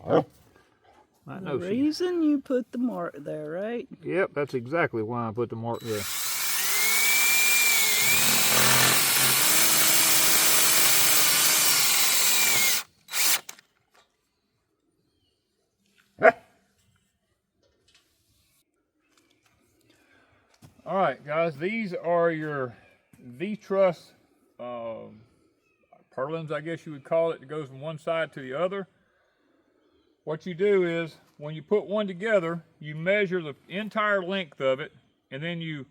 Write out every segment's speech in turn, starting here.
I know the reason you put the mark there, right? Yep, that's exactly why I put the mark there. All right, guys, these are your V-truss purlins, I guess you would call it. It goes from one side to the other. What you do is, when you put one together, you measure the entire length of it, and then you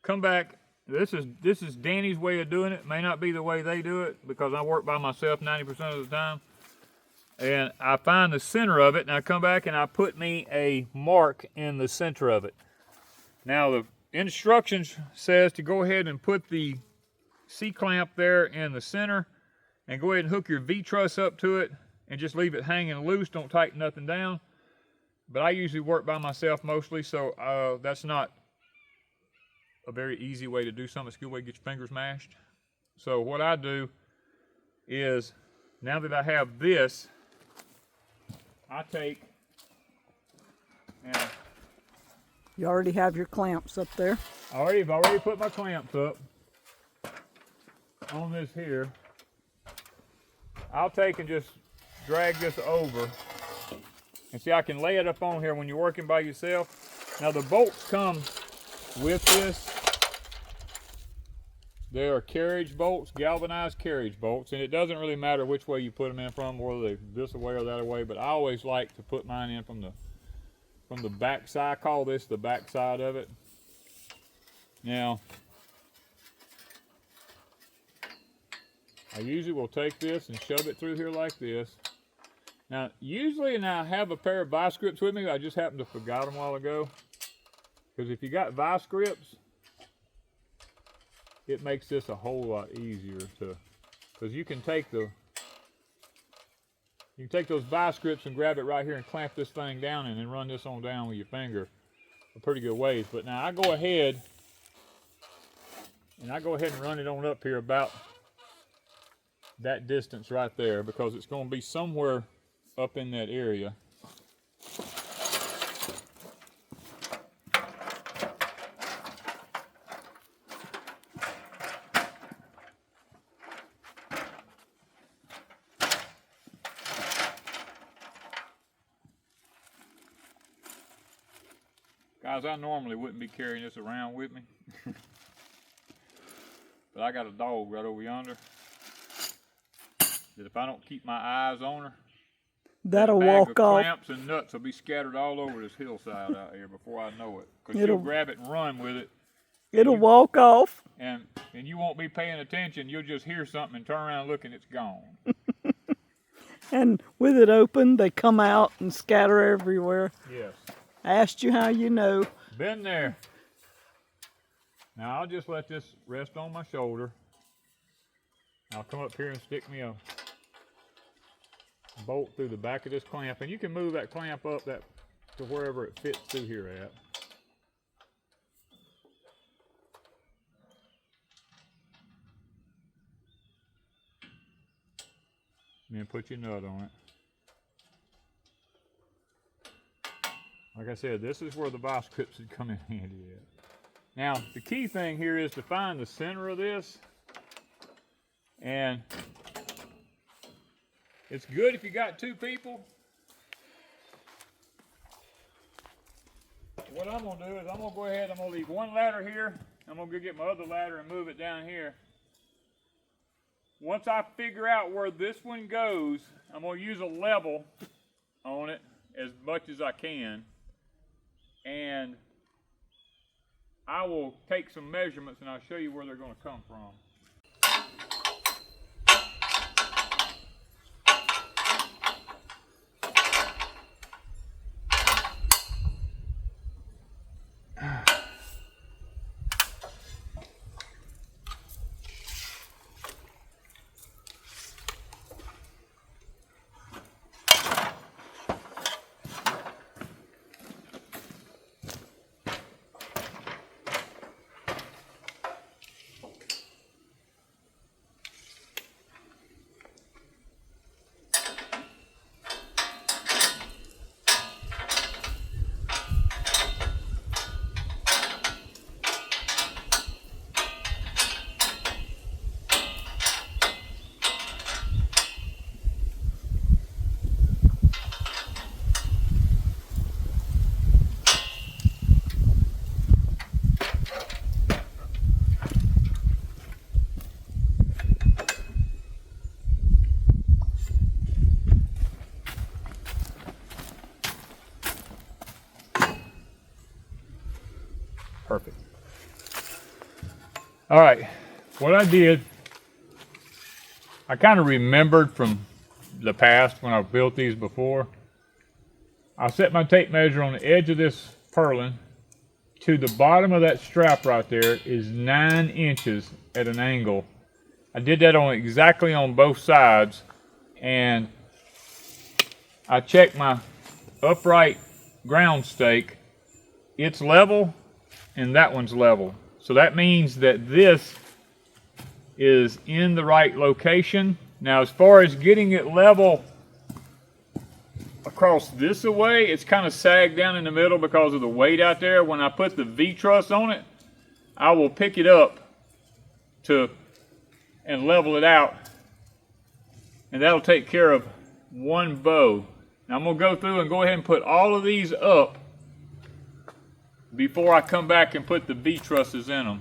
come back. This is Danny's way of doing it. May not be the way they do it, because I work by myself 90% of the time. And I find the center of it, and I come back and I put me a mark in the center of it. Now the instructions says to go ahead and put the C-clamp there in the center, and go ahead and hook your V-truss up to it, and just leave it hanging loose. Don't tighten nothing down. But I usually work by myself mostly, so that's not a very easy way to do something. It's a good way to get your fingers mashed. So what I do is, now that I have this, I take and You already have your clamps up there. I've already put my clamps up on this here. I'll take and just drag this over. And see, I can lay it up on here when you're working by yourself. Now the bolts come with this. They are carriage bolts, galvanized carriage bolts, and it doesn't really matter which way you put them in from, whether they this way or that way, but I always like to put mine in from the back side. I call this the back side of it. Now, I usually will take this and shove it through here like this. Now, usually, and I have a pair of vice grips with me. I just happened to forgot them a while ago. Because if you got vice grips, it makes this a whole lot easier to, because you can take those vice grips and grab it right here and clamp this thing down and then run this on down with your finger a pretty good ways. But now I go ahead and run it on up here about that distance right there, because it's going to be somewhere up in that area. Guys, I normally wouldn't be carrying this around with me, but I got a dog right over yonder that if I don't keep my eyes on her, that'll that bag walk of off. clamps and nuts will be scattered all over this hillside out here before I know it. Because she'll grab it and run with it. It'll walk off. And you won't be paying attention. You'll just hear something and turn around and look, and it's gone. And with it open, they come out and scatter everywhere. Yes. I asked you how you know. Been there. Now I'll just let this rest on my shoulder. I'll come up here and stick me a bolt through the back of this clamp, and you can move that clamp up to wherever it fits through here at. And then put your nut on it. Like I said, this is where the vice grips would come in handy at. Now, the key thing here is to find the center of this. And it's good if you got two people. What I'm going to do is I'm going to go ahead, I'm going to leave one ladder here. I'm going to go get my other ladder and move it down here. Once I figure out where this one goes, I'm going to use a level on it as much as I can. And I will take some measurements and I'll show you where they're going to come from. perfect. All right, what I did, I kind of remembered from the past when I've built these before. I set my tape measure on the edge of this purlin to the bottom of that strap right there is 9 inches at an angle. I did that on exactly on both sides, and I checked my upright ground stake. It's level and that one's level. So that means that this is in the right location. Now, as far as getting it level across this way, it's kind of sagged down in the middle because of the weight out there. When I put the V-truss on it, I will pick it up and level it out, and that'll take care of one bow. Now I'm going to go through and go ahead and put all of these up before I come back and put the V-trusses in them.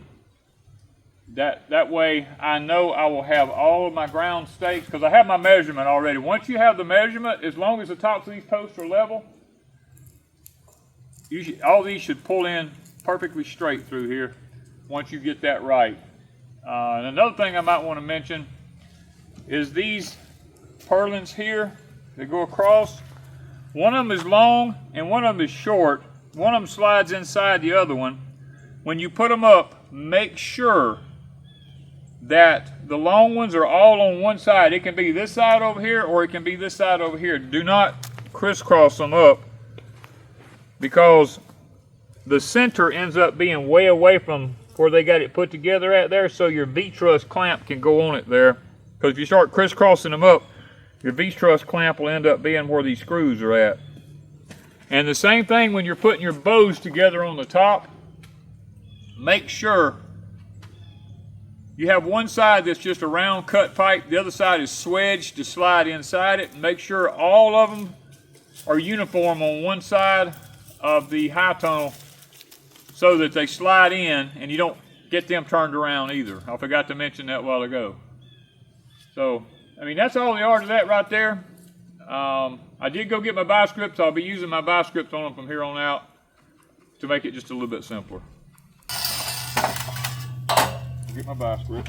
That way I know I will have all of my ground stakes, because I have my measurement already. Once you have the measurement, as long as the tops of these posts are level, all these should pull in perfectly straight through here once you get that right. And another thing I might want to mention is these purlins here that go across. One of them is long and one of them is short. One of them slides inside the other one. When you put them up, make sure that the long ones are all on one side. It can be this side over here or it can be this side over here. Do not crisscross them up, because the center ends up being way away from where they got it put together at there, so your V-truss clamp can go on it there. Because if you start crisscrossing them up, your V-truss clamp will end up being where these screws are at. And the same thing when you're putting your bows together on the top. Make sure you have one side that's just a round cut pipe, the other side is swedged to slide inside it. Make sure all of them are uniform on one side of the high tunnel so that they slide in and you don't get them turned around either. I forgot to mention that a while ago. So, I mean, that's all the art of that right there. I did go get my bias grips. I'll be using my bias grips on them from here on out to make it just a little bit simpler. Get my bias grip.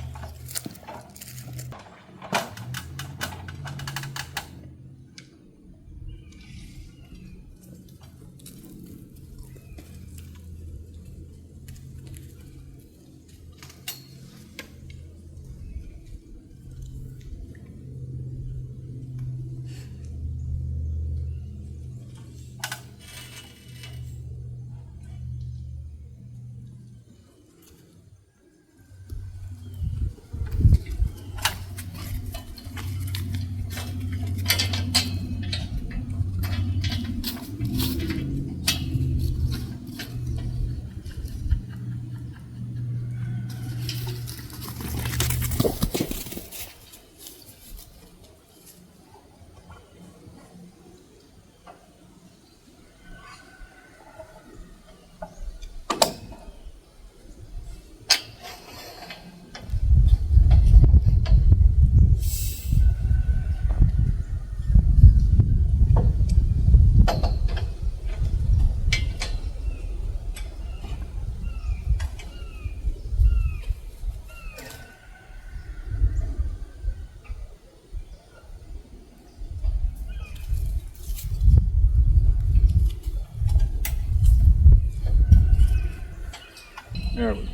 There we go.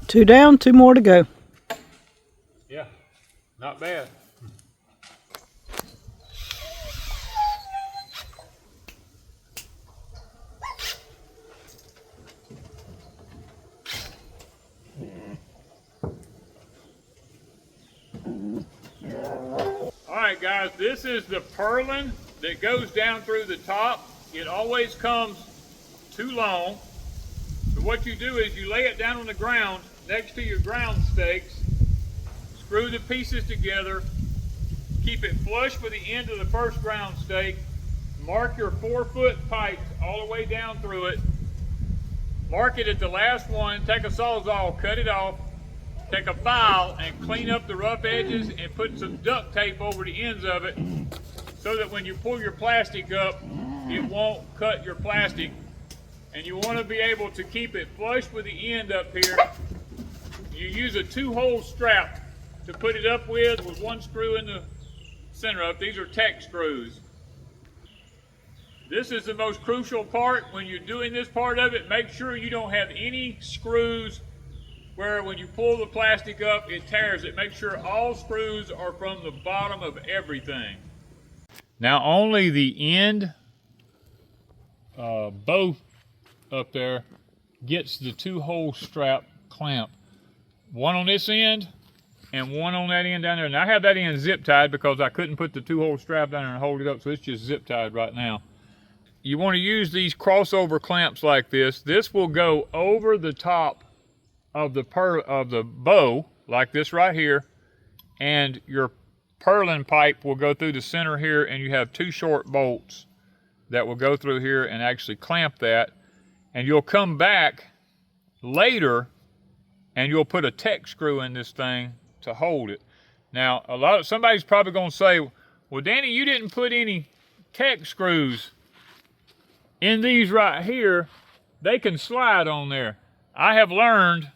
2 down, 2 more to go. Yeah, not bad. Alright guys, this is the purlin that goes down through the top. It always comes too long. So what you do is you lay it down on the ground next to your ground stakes, screw the pieces together, keep it flush with the end of the first ground stake, mark your 4-foot pipes all the way down through it, mark it at the last one, take a sawzall, cut it off, take a file and clean up the rough edges and put some duct tape over the ends of it so that when you pull your plastic up, it won't cut your plastic. And you want to be able to keep it flush with the end up here. You use a 2-hole strap to put it up with 1 screw in the center of it. These are tech screws. This is the most crucial part. When you're doing this part of it, make sure you don't have any screws where when you pull the plastic up, it tears it. Make sure all screws are from the bottom of everything. Now only the end bow up there gets the 2-hole strap clamp. One on this end and one on that end down there. Now I have that end zip tied because I couldn't put the 2-hole strap down there and hold it up, so it's just zip tied right now. You want to use these crossover clamps like this. This will go over the top of the bow like this right here, and your purlin pipe will go through the center here, and you have 2 short bolts that will go through here and actually clamp that. And you'll come back later and you'll put a tech screw in this thing to hold it. Now somebody's probably going to say, well Danny, you didn't put any tech screws in these right here. They can slide on there. I have learned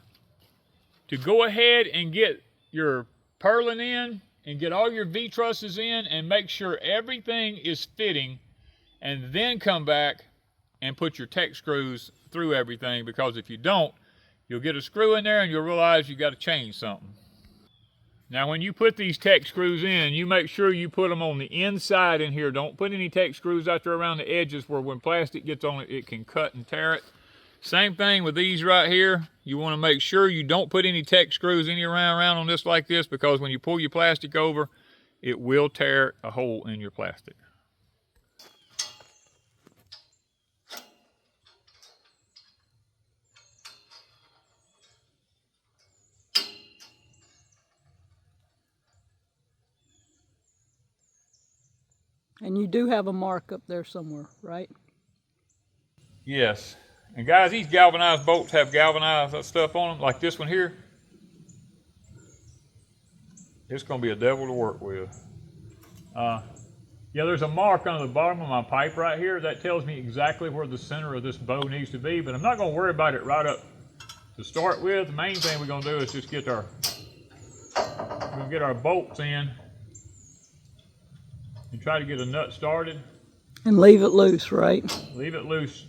to go ahead and get your purlin in and get all your V-trusses in and make sure everything is fitting, and then come back and put your tech screws through everything, because if you don't, you'll get a screw in there and you'll realize you got to change something. Now when you put these tech screws in, you make sure you put them on the inside in here. Don't put any tech screws out there around the edges where when plastic gets on it, it can cut and tear it. Same thing with these right here. You want to make sure you don't put any tech screws around on this like this, because when you pull your plastic over, it will tear a hole in your plastic. And you do have a mark up there somewhere, right? Yes. And guys, these galvanized bolts have galvanized stuff on them, like this one here. It's going to be a devil to work with. Yeah, there's a mark on the bottom of my pipe right here that tells me exactly where the center of this bow needs to be, but I'm not going to worry about it right up to start with. The main thing we're going to do is just get our bolts in and try to get a nut started. And leave it loose, right? Leave it loose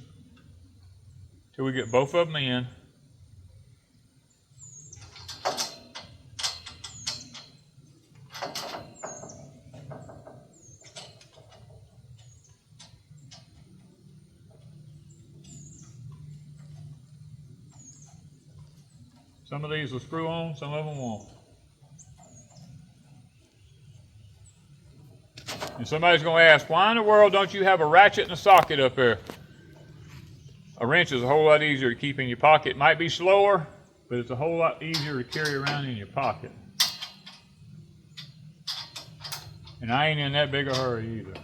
till we get both of them in. Some of these will screw on, some of them won't. And somebody's going to ask, why in the world don't you have a ratchet and a socket up there? A wrench is a whole lot easier to keep in your pocket. It might be slower, but it's a whole lot easier to carry around in your pocket. And I ain't in that big a hurry either.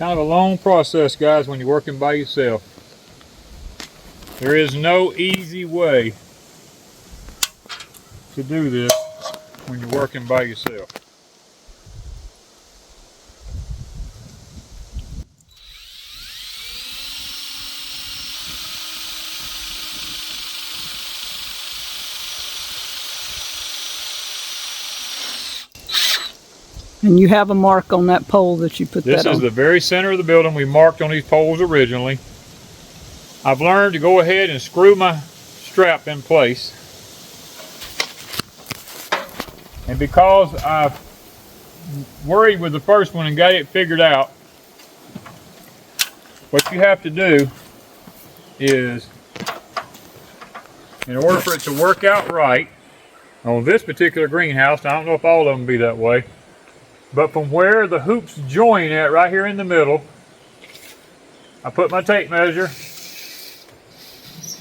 Kind of a long process, guys, when you're working by yourself. There is no easy way to do this when you're working by yourself. And you have a mark on that pole that you put that on. This is the very center of the building. We marked on these poles originally. I've learned to go ahead and screw my strap in place. And because I worried with the first one and got it figured out, what you have to do is, in order for it to work out right, on this particular greenhouse, I don't know if all of them be that way, but from where the hoops join at right here in the middle, I put my tape measure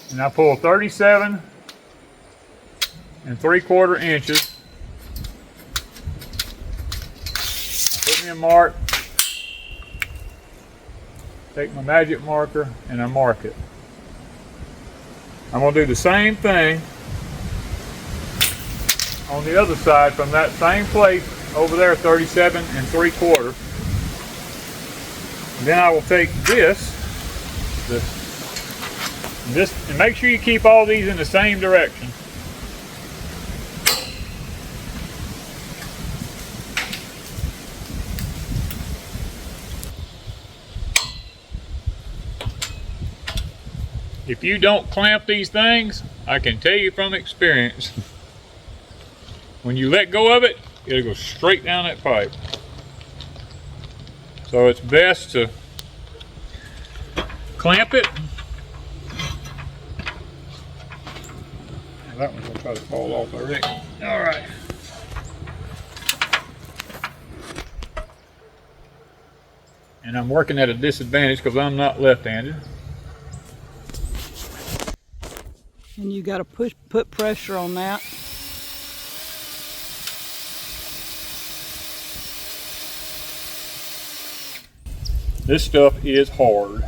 and I pull 37 3/4 inches. Put me a mark, take my magic marker and I mark it. I'm going to do the same thing on the other side from that same place over there, 37 3/4. Then I will take this, and make sure you keep all these in the same direction. If you don't clamp these things, I can tell you from experience, when you let go of it, it'll go straight down that pipe. So it's best to clamp it. That one's gonna try to fall off already. All right. And I'm working at a disadvantage because I'm not left-handed. And you got to put pressure on that. This stuff is hard.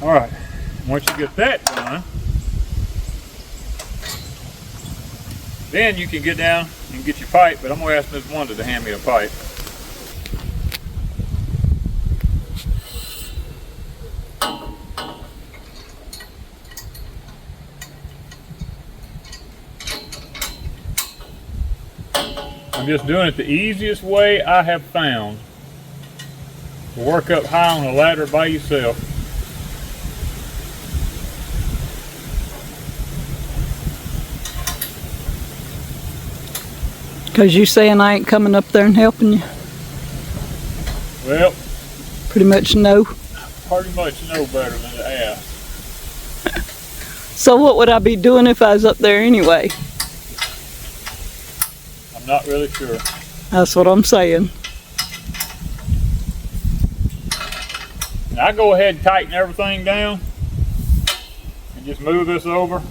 All right, once you get that done, then you can get down and get your pipe, but I'm gonna ask Ms. Wanda to hand me a pipe. I'm just doing it the easiest way I have found to work up high on a ladder by yourself. Because you saying I ain't coming up there and helping you? Well, pretty much no. Pretty much know better than to ask. So what would I be doing if I was up there anyway? I'm not really sure. That's what I'm saying. And I go ahead and tighten everything down and just move this over.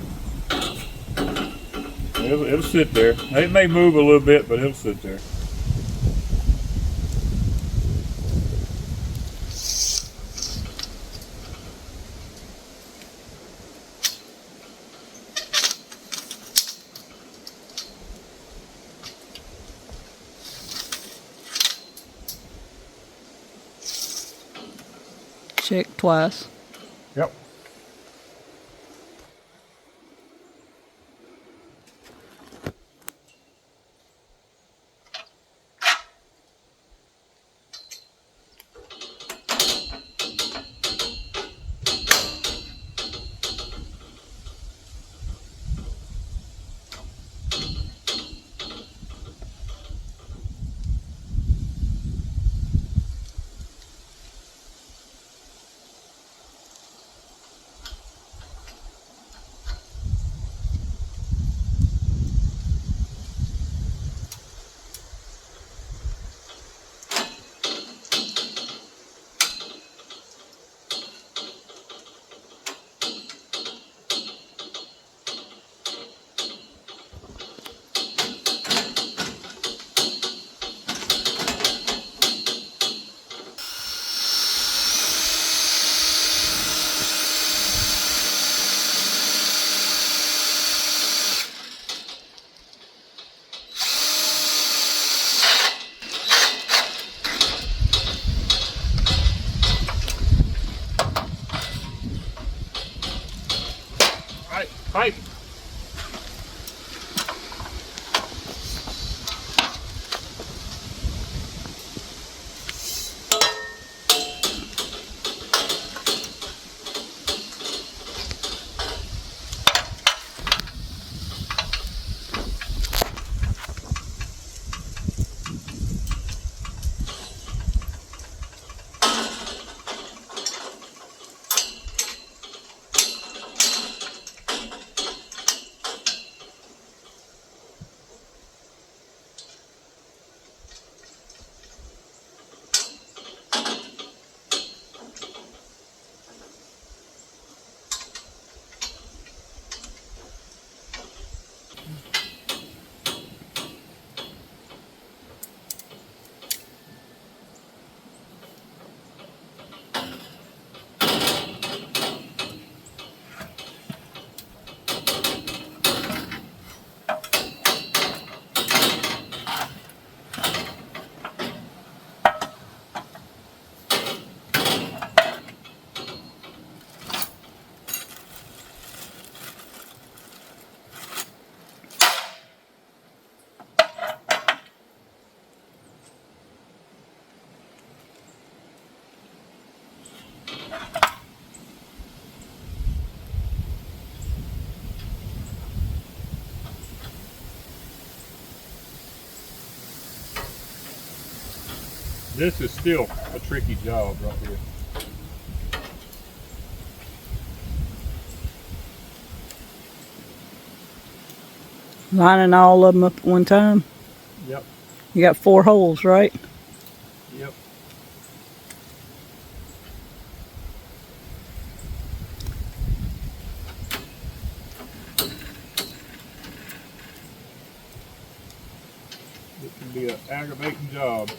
It'll sit there. It may move a little bit, but it'll sit there. Check twice. Yep. piping. This is still a tricky job right here. Lining all of them up at one time. Yep. You got 4 holes, right? Yep. It can be an aggravating job.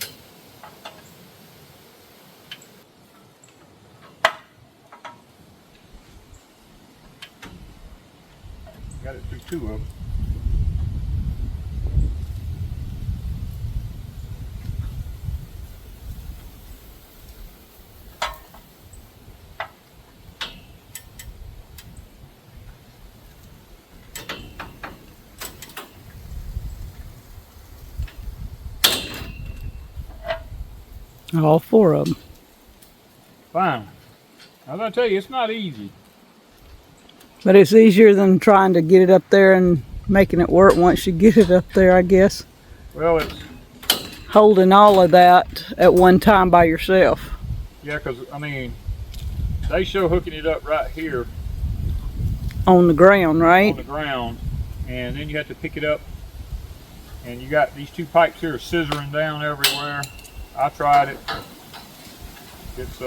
Got it through 2 of them. All 4 of them. Fine. I was gonna tell you, it's not easy. But it's easier than trying to get it up there and making it work once you get it up there, I guess. Well, it's, Holding all of that at one time by yourself. yeah, because, I mean, they show hooking it up right here On the ground, right? on the ground, and then you have to pick it up, and you got these 2 pipes here scissoring down everywhere. I tried it. It's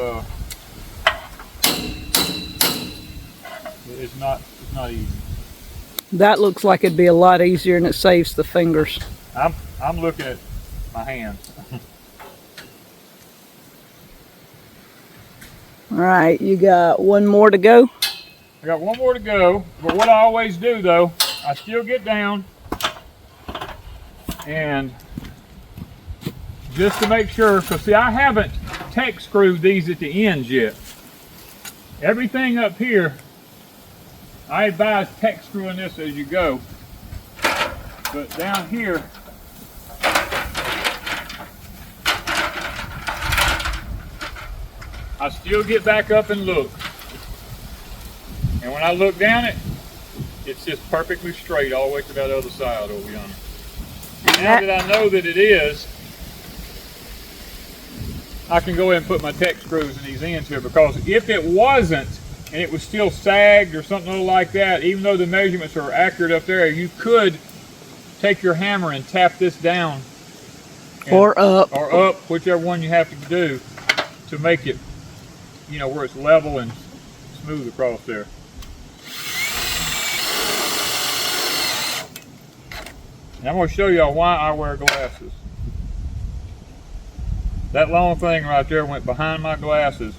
not easy. That looks like it'd be a lot easier and it saves the fingers. I'm looking at my hands. All right, you got 1 more to go. I got 1 more to go, but what I always do though, I still get down and just to make sure, because see, I haven't tech screwed these at the ends yet. Everything up here, I advise tech screwing this as you go. But down here, I still get back up and look. And when I look down it, it's just perfectly straight all the way to that other side over yonder. And now that I know that it is, I can go ahead and put my tech screws in these ends here, because if it wasn't and it was still sagged or something like that, even though the measurements are accurate up there, you could take your hammer and tap this down. Or up. Or up, whichever one you have to do to make it, you know, where it's level and smooth across there. And I'm going to show y'all why I wear glasses. That long thing right there went behind my glasses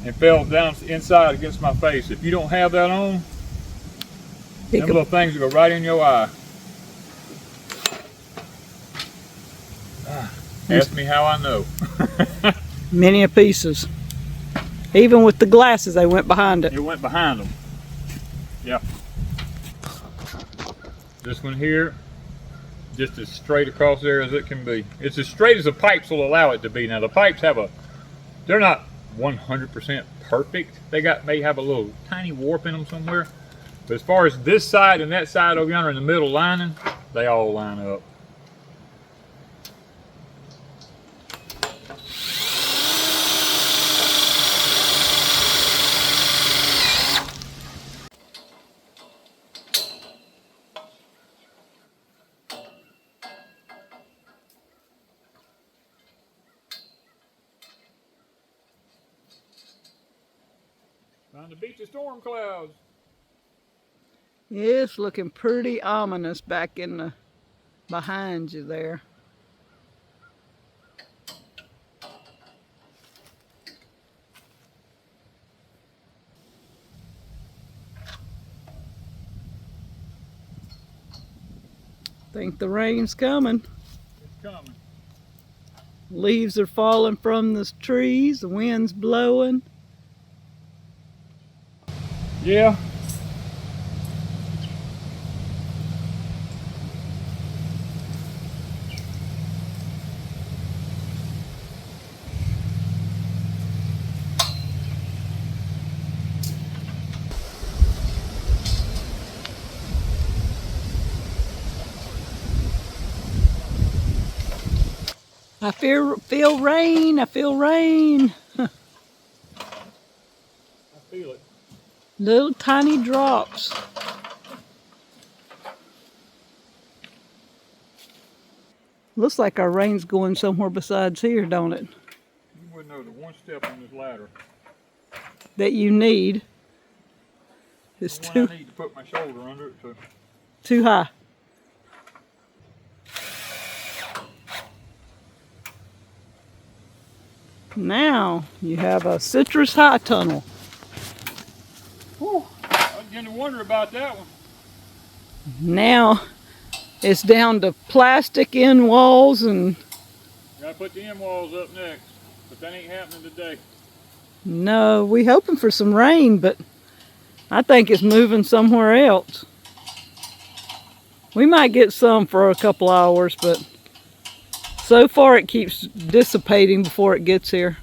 and fell down inside against my face. If you don't have that on, them little things will go right in your eye. Ask me how I know. Many of pieces. Even with the glasses, they went behind it. It went behind them. Yeah. This one here, just as straight across there as it can be. It's as straight as the pipes will allow it to be. Now the pipes they're not 100% perfect. They may have a little tiny warp in them somewhere. But as far as this side and that side over yonder in the middle lining, they all line up. Trying to beat the storm clouds. Yeah, it's looking pretty ominous back in the behind you there. Think the rain's coming. It's coming. Leaves are falling from the trees, the wind's blowing. Yeah. I feel rain, I feel rain. I feel it. Little tiny drops. Looks like our rain's going somewhere besides here, don't it? You wouldn't know the one step on this ladder. That you need. It's The one too I need to put my shoulder under it to. too high. Now you have a citrus high tunnel. Whew, I was beginning to wonder about that one. Now it's down to plastic end walls and Gotta put the end walls up next, but that ain't happening today. no, we hoping for some rain, but I think it's moving somewhere else. We might get some for a couple hours, but so far it keeps dissipating before it gets here.